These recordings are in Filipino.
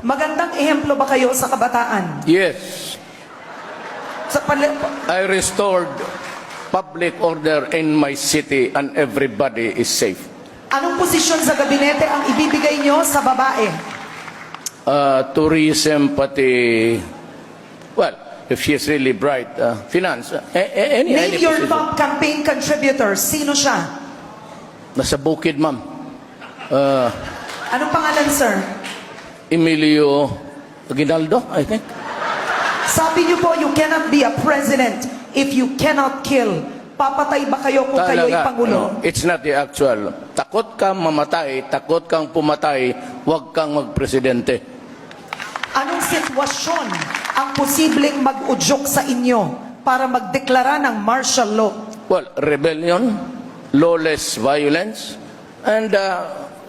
Magandang ehemplo ba kayo sa kabataan? Yes, Sa I restored public order in my city and everybody is safe. Anong posisyon sa gabinete ang ibibigay nyo sa babae? Tourism, pati, well, if she is really bright, finance, any Name your position. top campaign contributor. Sino siya? Nasa bukid, ma'am. Anong pangalan, sir? Emilio Aguinaldo, I think. Sabi niyo po, you cannot be a president if you cannot kill. Papatay ba kayo kung kayo'y Pangulo? It's not the actual. Takot kang mamatay, takot kang pumatay, huwag kang magpresidente. Anong sitwasyon ang posibleng mag-udyok sa inyo para magdeklara ng martial law? Well, rebellion, lawless violence, and,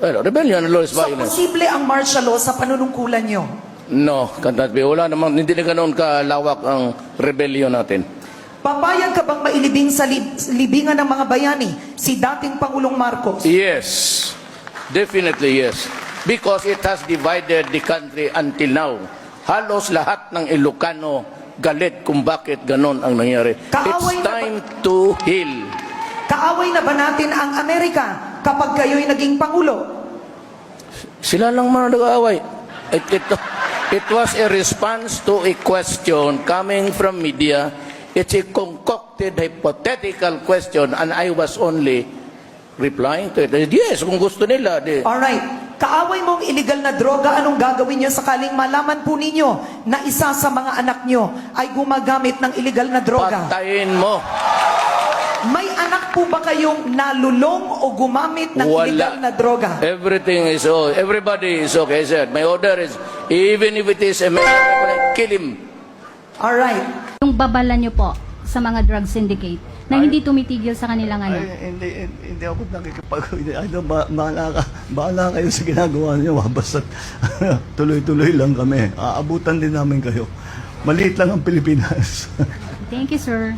rebellion and lawless So, violence. posible ang martial law sa panunungkulan nyo? No, cannot be. Wala namang, hindi na ganoon kalawak ang rebellion natin. Papayag ka bang mailibing sa libingan ng mga bayani si dating Pangulong Marcos? Yes, definitely yes. Because it has divided the country until now. Halos lahat ng Ilocano galit kung bakit ganon ang nangyari. Kaaway It's na time to heal. Kaaway na ba natin ang Amerika kapag kayo'y naging Pangulo? Sila lang mga nag-aaway. It was a response to a question coming from media. It's a concocted, hypothetical question, and I was only replying to it. Yes, kung gusto nila. Alright. Kaaway mong illegal na droga, anong gagawin nyo sakaling malaman po ninyo na isa sa mga anak nyo ay gumagamit ng illegal na droga? Patayin mo. May anak po ba kayong nalulong o gumamit ng illegal na droga? Everything is okay. Everybody is okay, sir. My order is, even if it is a man, kill him. Alright. Yung babala nyo po sa mga drug syndicate na hindi tumitigil sa kanilang ano? Hindi ako bahala kayo sa ginagawa niyo. Basta tuloy-tuloy lang kami. Aabutan din namin kayo. Maliit lang ang Pilipinas. Thank you, sir.